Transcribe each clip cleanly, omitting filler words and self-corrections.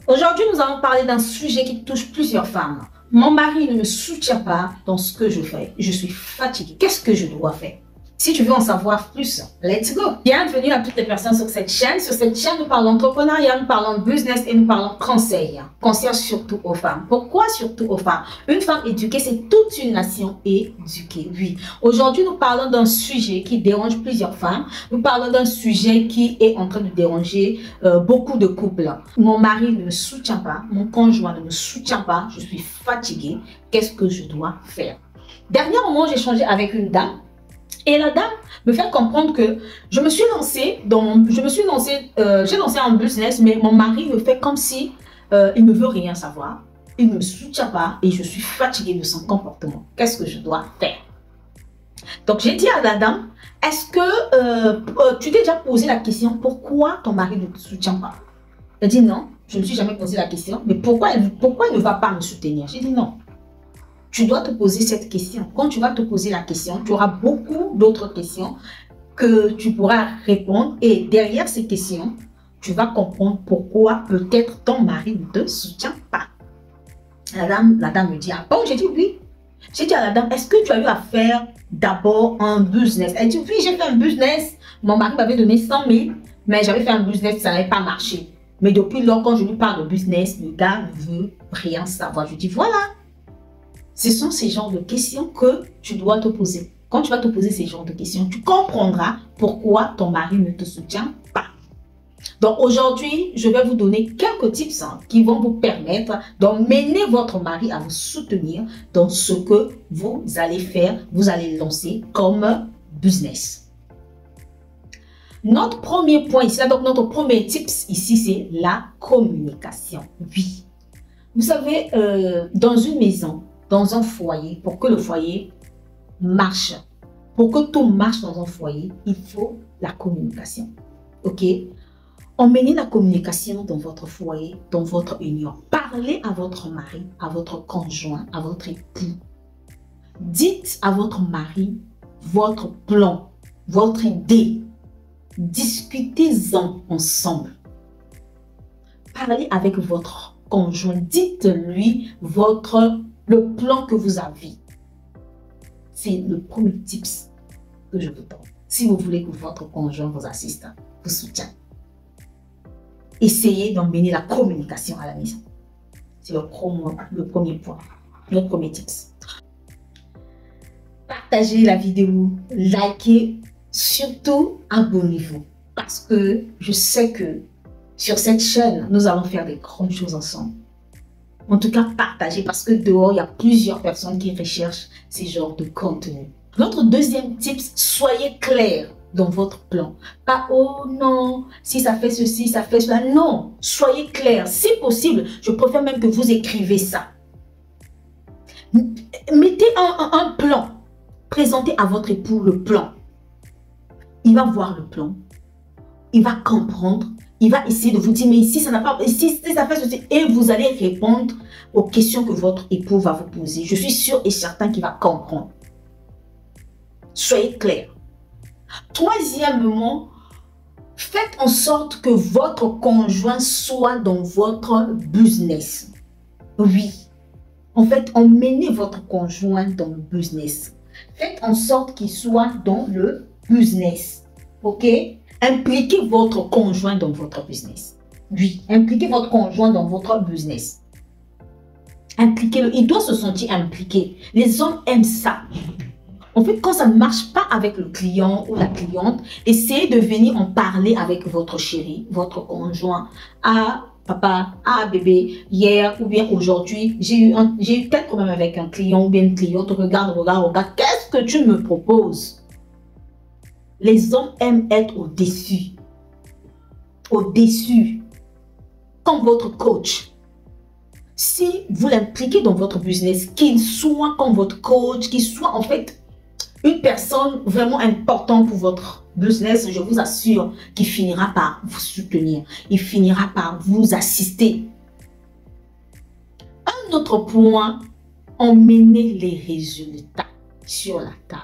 Aujourd'hui, nous allons parler d'un sujet qui touche plusieurs femmes. Mon mari ne me soutient pas dans ce que je fais. Je suis fatiguée. Qu'est-ce que je dois faire? Si tu veux en savoir plus, let's go! Bienvenue à toutes les personnes sur cette chaîne. Sur cette chaîne, nous parlons entrepreneuriat, nous parlons business et nous parlons conseil. Conseil surtout aux femmes. Pourquoi surtout aux femmes? Une femme éduquée, c'est toute une nation éduquée. Oui. Aujourd'hui, nous parlons d'un sujet qui dérange plusieurs femmes. Nous parlons d'un sujet qui est en train de déranger beaucoup de couples. Mon mari ne me soutient pas. Mon conjoint ne me soutient pas. Je suis fatiguée. Qu'est-ce que je dois faire? Dernièrement, j'ai échangé avec une dame. Et la dame me fait comprendre que je me suis lancée j'ai lancé un business, mais mon mari me fait comme si il ne veut rien savoir. Il ne me soutient pas et je suis fatiguée de son comportement. Qu'est-ce que je dois faire? Donc j'ai dit à la dame, est-ce que tu t'es déjà posé la question pourquoi ton mari ne te soutient pas? Elle dit non, je ne me suis jamais posé la question, mais pourquoi il ne va pas me soutenir? J'ai dit non. Tu dois te poser cette question. Quand tu vas te poser la question, tu auras beaucoup d'autres questions que tu pourras répondre. Et derrière ces questions, tu vas comprendre pourquoi peut-être ton mari ne te soutient pas. La dame me dit, ah bon? J'ai dit oui. J'ai dit à la dame, est-ce que tu as eu à faire d'abord un business? Elle dit, oui, j'ai fait un business. Mon mari m'avait donné 100 000, mais j'avais fait un business, ça n'avait pas marché. Mais depuis lors, quand je lui parle de business, le gars ne veut rien savoir. Je dis, voilà. Ce sont ces genres de questions que tu dois te poser. Quand tu vas te poser ces genres de questions, tu comprendras pourquoi ton mari ne te soutient pas. Donc aujourd'hui, je vais vous donner quelques tips qui vont vous permettre d'emmener votre mari à vous soutenir dans ce que vous allez faire, vous allez lancer comme business. Notre premier point ici, donc notre premier tips ici, c'est la communication. Oui. Vous savez, dans une maison, dans un foyer, pour que le foyer marche, pour que tout marche dans un foyer, il faut la communication. Ok? Emmenez la communication dans votre foyer, dans votre union. Parlez à votre mari, à votre conjoint, à votre époux. Dites à votre mari votre plan, votre idée. Discutez-en ensemble. Parlez avec votre conjoint. Dites-lui le plan que vous avez. C'est le premier tips que je vous donne. Si vous voulez que votre conjoint vous assiste, vous soutienne. Essayez d'emmener la communication à la maison. C'est le premier point, notre premier tips. Partagez la vidéo, likez, surtout abonnez-vous. Parce que je sais que sur cette chaîne, nous allons faire des grandes choses ensemble. En tout cas, partagez parce que dehors, il y a plusieurs personnes qui recherchent ces genres de contenu. Notre deuxième tip, soyez clair dans votre plan. Pas, oh non, si ça fait ceci, ça fait cela. Non, soyez clair. Si possible, je préfère même que vous écrivez ça. Mettez un plan. Présentez à votre époux le plan. Il va voir le plan. Il va comprendre. Il va essayer de vous dire, mais ici, ça n'a pas... Ici, ça fait ceci. Et vous allez répondre aux questions que votre époux va vous poser. Je suis sûre et certain qu'il va comprendre. Soyez clair. Troisièmement, faites en sorte que votre conjoint soit dans votre business. Oui. En fait, emmenez votre conjoint dans le business. Faites en sorte qu'il soit dans le business. OK? Impliquez votre conjoint dans votre business. Oui, impliquez votre conjoint dans votre business. Impliquez-le. Il doit se sentir impliqué. Les hommes aiment ça. En fait, quand ça ne marche pas avec le client ou la cliente, essayez de venir en parler avec votre chéri, votre conjoint. Ah, papa, ah, bébé, hier ou bien aujourd'hui, j'ai eu tel problème avec un client ou bien une cliente. Regarde. Qu'est-ce que tu me proposes? Les hommes aiment être au-dessus. Au-dessus. Comme votre coach. Si vous l'impliquez dans votre business, qu'il soit comme votre coach, qu'il soit en fait une personne vraiment importante pour votre business, je vous assure qu'il finira par vous soutenir. Il finira par vous assister. Un autre point, emmenez les résultats sur la table.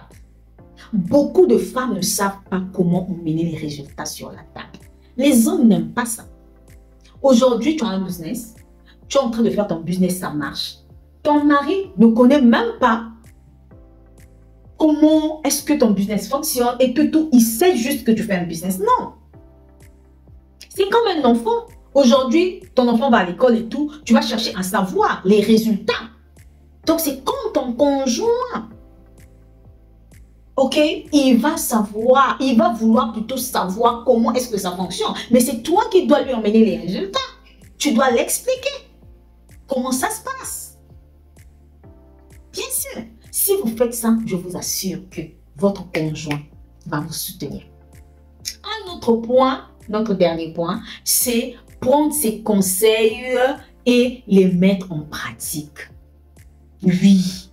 Beaucoup de femmes ne savent pas comment emmener les résultats sur la table. Les hommes n'aiment pas ça. Aujourd'hui, tu as un business. Tu es en train de faire ton business, ça marche. Ton mari ne connaît même pas comment est-ce que ton business fonctionne et que tout, il sait juste que tu fais un business. Non. C'est comme un enfant. Aujourd'hui, ton enfant va à l'école et tout, tu vas chercher à savoir les résultats. Donc, c'est comme ton conjoint. Ok? Il va savoir, il va vouloir plutôt savoir comment est-ce que ça fonctionne. Mais c'est toi qui dois lui emmener les résultats. Tu dois l'expliquer. Comment ça se passe? Bien sûr. Si vous faites ça, je vous assure que votre conjoint va vous soutenir. Un autre point, notre dernier point, c'est prendre ces conseils et les mettre en pratique. Oui.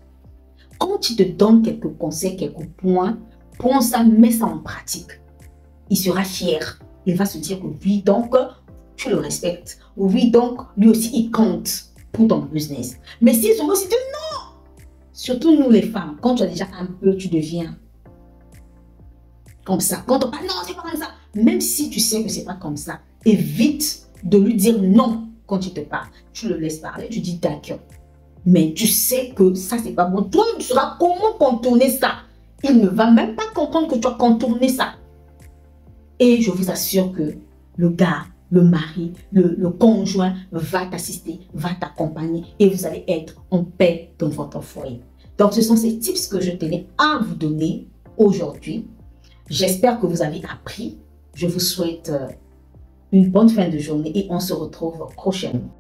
Quand il te donne quelques conseils, quelques points, prends ça, mets ça en pratique. Il sera fier. Il va se dire que oui, donc, tu le respectes. Oui, donc, lui aussi, il compte pour ton business. Mais s'ils sont aussi, non! Surtout nous les femmes, quand tu as déjà un peu, tu deviens comme ça. Quand on parle, non, c'est pas comme ça. Même si tu sais que c'est pas comme ça, évite de lui dire non quand il te parle. Tu le laisses parler, tu dis d'accord. Mais tu sais que ça, c'est pas bon. Toi, tu sauras comment contourner ça. Il ne va même pas comprendre que tu as contourné ça. Et je vous assure que le gars, le mari, le conjoint va t'assister, va t'accompagner et vous allez être en paix dans votre foyer. Donc, ce sont ces tips que je tenais à vous donner aujourd'hui. J'espère que vous avez appris. Je vous souhaite une bonne fin de journée et on se retrouve prochainement.